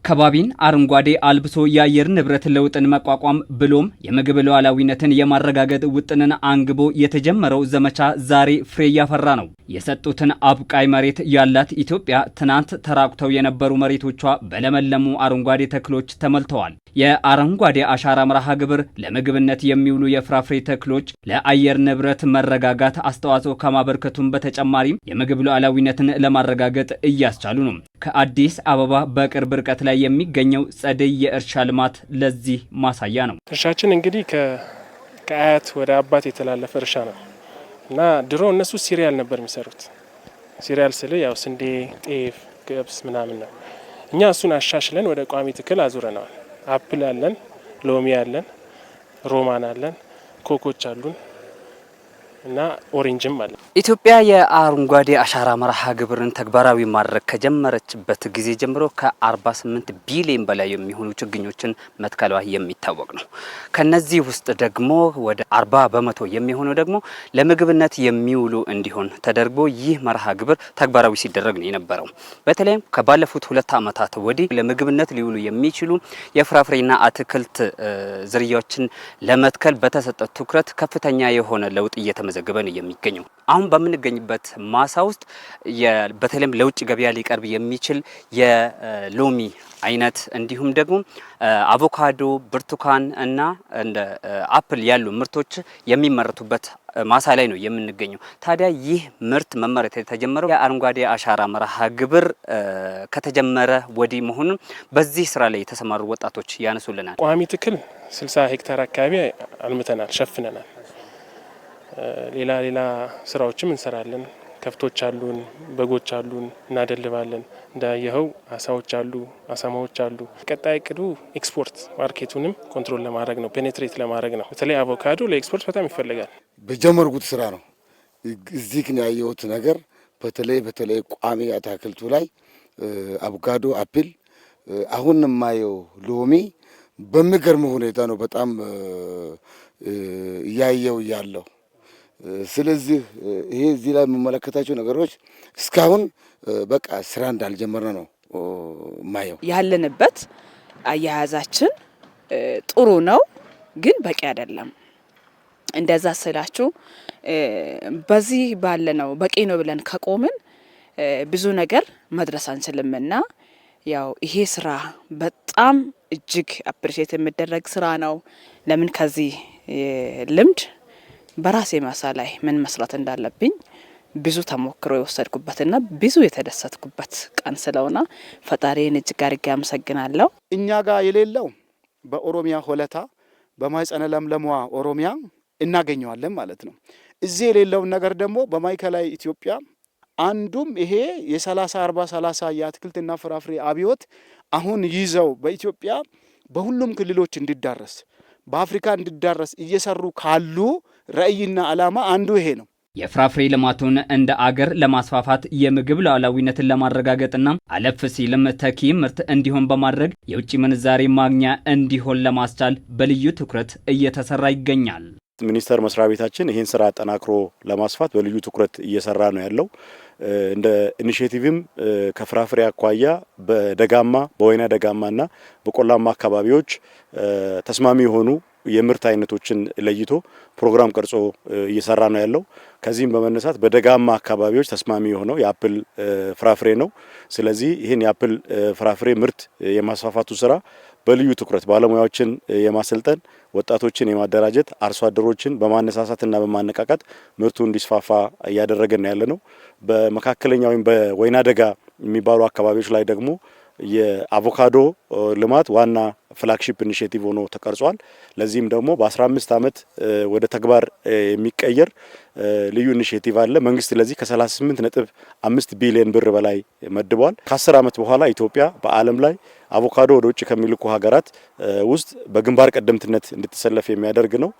ከባቢን አረንጓዴ አልብሶ የአየር ንብረት ለውጥን መቋቋም ብሎም የምግብ ሉዓላዊነትን የማረጋገጥ ውጥንን አንግቦ የተጀመረው ዘመቻ ዛሬ ፍሬ እያፈራ ነው። የሰጡትን አብቃይ መሬት ያላት ኢትዮጵያ ትናንት ተራቁተው የነበሩ መሬቶቿ በለመለሙ አረንጓዴ ተክሎች ተሞልተዋል። የአረንጓዴ አሻራ መርሃ ግብር ለምግብነት የሚውሉ የፍራፍሬ ተክሎች ለአየር ንብረት መረጋጋት አስተዋጽኦ ከማበርከቱም በተጨማሪም የምግብ ሉዓላዊነትን ለማረጋገጥ እያስቻሉ ነው። ከአዲስ አበባ በቅርብ ርቀት ላይ የሚገኘው ጸደይ የእርሻ ልማት ለዚህ ማሳያ ነው። እርሻችን እንግዲህ ከአያት ወደ አባት የተላለፈ እርሻ ነው እና ድሮ እነሱ ሲሪያል ነበር የሚሰሩት። ሲሪያል ስለ ያው ስንዴ፣ ጤፍ፣ ገብስ ምናምን ነው። እኛ እሱን አሻሽለን ወደ ቋሚ ትክል አዙረናል። አፕል አለን፣ ሎሚ አለን፣ ሮማን አለን፣ ኮኮች አሉን እና ኦሬንጅም አለ። ኢትዮጵያ የአረንጓዴ አሻራ መርሃ ግብርን ተግባራዊ ማድረግ ከጀመረችበት ጊዜ ጀምሮ ከ48 ቢሊዮን በላይ የሚሆኑ ችግኞችን መትከሏ የሚታወቅ ነው። ከነዚህ ውስጥ ደግሞ ወደ 40 በመቶ የሚሆነው ደግሞ ለምግብነት የሚውሉ እንዲሆን ተደርጎ ይህ መርሃ ግብር ተግባራዊ ሲደረግ ነው የነበረው። በተለይም ከባለፉት 2 ዓመታት ወዲህ ለምግብነት ሊውሉ የሚችሉ የፍራፍሬና አትክልት ዝርያዎችን ለመትከል በተሰጠ ትኩረት ከፍተኛ የሆነ ለውጥ እየተመዘገበ ነው የሚገኘው። አሁን በምንገኝበት ማሳ ውስጥ በተለይም ለውጭ ገበያ ሊቀርብ የሚችል የሎሚ አይነት እንዲሁም ደግሞ አቮካዶ፣ ብርቱካን እና እንደ አፕል ያሉ ምርቶች የሚመረቱበት ማሳ ላይ ነው የምንገኘው። ታዲያ ይህ ምርት መመረት የተጀመረው የአረንጓዴ አሻራ መርሃ ግብር ከተጀመረ ወዲህ መሆኑን በዚህ ስራ ላይ የተሰማሩ ወጣቶች ያነሱልናል። ቋሚ ትክል 60 ሄክታር አካባቢ አልምተናል፣ ሸፍነናል። ሌላ ስራዎችም እንሰራለን። ከፍቶች አሉን፣ በጎች አሉን፣ እናደልባለን። እንዳየኸው አሳዎች አሉ፣ አሳማዎች አሉ። ቀጣይ እቅዱ ኤክስፖርት ማርኬቱንም ኮንትሮል ለማድረግ ነው፣ ፔኔትሬት ለማድረግ ነው። በተለይ አቮካዶ ለኤክስፖርት በጣም ይፈልጋል። በጀመርኩት ስራ ነው እዚህ ግን ያየሁት ነገር በተለይ ቋሚ አትክልቱ ላይ አቮካዶ፣ አፕል፣ አሁን የማየው ሎሚ በሚገርም ሁኔታ ነው በጣም እያየው ያለው። ስለዚህ ይሄ እዚህ ላይ የምመለከታቸው ነገሮች እስካሁን በቃ ስራ እንዳልጀመረ ነው ማየው። ያለንበት አያያዛችን ጥሩ ነው፣ ግን በቂ አይደለም። እንደዛ ስላችሁ በዚህ ባለነው በቂ ነው ብለን ከቆምን ብዙ ነገር መድረስ አንችልምና ያው ይሄ ስራ በጣም እጅግ አፕሪሼት የሚደረግ ስራ ነው። ለምን ከዚህ ልምድ በራሴ ማሳ ላይ ምን መስራት እንዳለብኝ ብዙ ተሞክሮ የወሰድኩበትና ብዙ የተደሰትኩበት ቀን ስለሆነ ፈጣሪን እጅግ አድርጌ አመሰግናለሁ። እኛ ጋር የሌለው በኦሮሚያ ሆለታ በማይጸነ ለምለሟ ኦሮሚያ እናገኘዋለን ማለት ነው። እዚህ የሌለውን ነገር ደግሞ በማዕከላዊ ኢትዮጵያ አንዱም ይሄ የ30-40-30 የአትክልትና ፍራፍሬ አብዮት አሁን ይዘው በኢትዮጵያ በሁሉም ክልሎች እንዲዳረስ በአፍሪካ እንዲዳረስ እየሰሩ ካሉ ራዕይና ዓላማ አንዱ ይሄ ነው። የፍራፍሬ ልማቱን እንደ አገር ለማስፋፋት የምግብ ሉዓላዊነትን ለማረጋገጥና አለፍ ሲልም ተኪ ምርት እንዲሆን በማድረግ የውጭ ምንዛሬ ማግኛ እንዲሆን ለማስቻል በልዩ ትኩረት እየተሰራ ይገኛል። ሚኒስቴር መስሪያ ቤታችን ይህን ስራ አጠናክሮ ለማስፋት በልዩ ትኩረት እየሰራ ነው ያለው። እንደ ኢኒሼቲቭም ከፍራፍሬ አኳያ በደጋማ በወይና ደጋማና በቆላማ አካባቢዎች ተስማሚ የሆኑ የምርት አይነቶችን ለይቶ ፕሮግራም ቀርጾ እየሰራ ነው ያለው። ከዚህም በመነሳት በደጋማ አካባቢዎች ተስማሚ የሆነው የአፕል ፍራፍሬ ነው። ስለዚህ ይህን የአፕል ፍራፍሬ ምርት የማስፋፋቱ ስራ በልዩ ትኩረት ባለሙያዎችን የማሰልጠን ወጣቶችን የማደራጀት አርሶ አደሮችን በማነሳሳትና በማነቃቃት ምርቱ እንዲስፋፋ እያደረገን ያለ ነው። በመካከለኛ ወይም በወይና ደጋ የሚባሉ አካባቢዎች ላይ ደግሞ የአቮካዶ ልማት ዋና ፍላግሺፕ ኢኒሼቲቭ ሆኖ ተቀርጿል። ለዚህም ደግሞ በ15 ዓመት ወደ ተግባር የሚቀየር ልዩ ኢኒሼቲቭ አለ። መንግስት ለዚህ ከ38.5 ቢሊዮን ብር በላይ መድቧል። ከ10 ዓመት በኋላ ኢትዮጵያ በዓለም ላይ አቮካዶ ወደ ውጭ ከሚልኩ ሀገራት ውስጥ በግንባር ቀደምትነት እንድትሰለፍ የሚያደርግ ነው።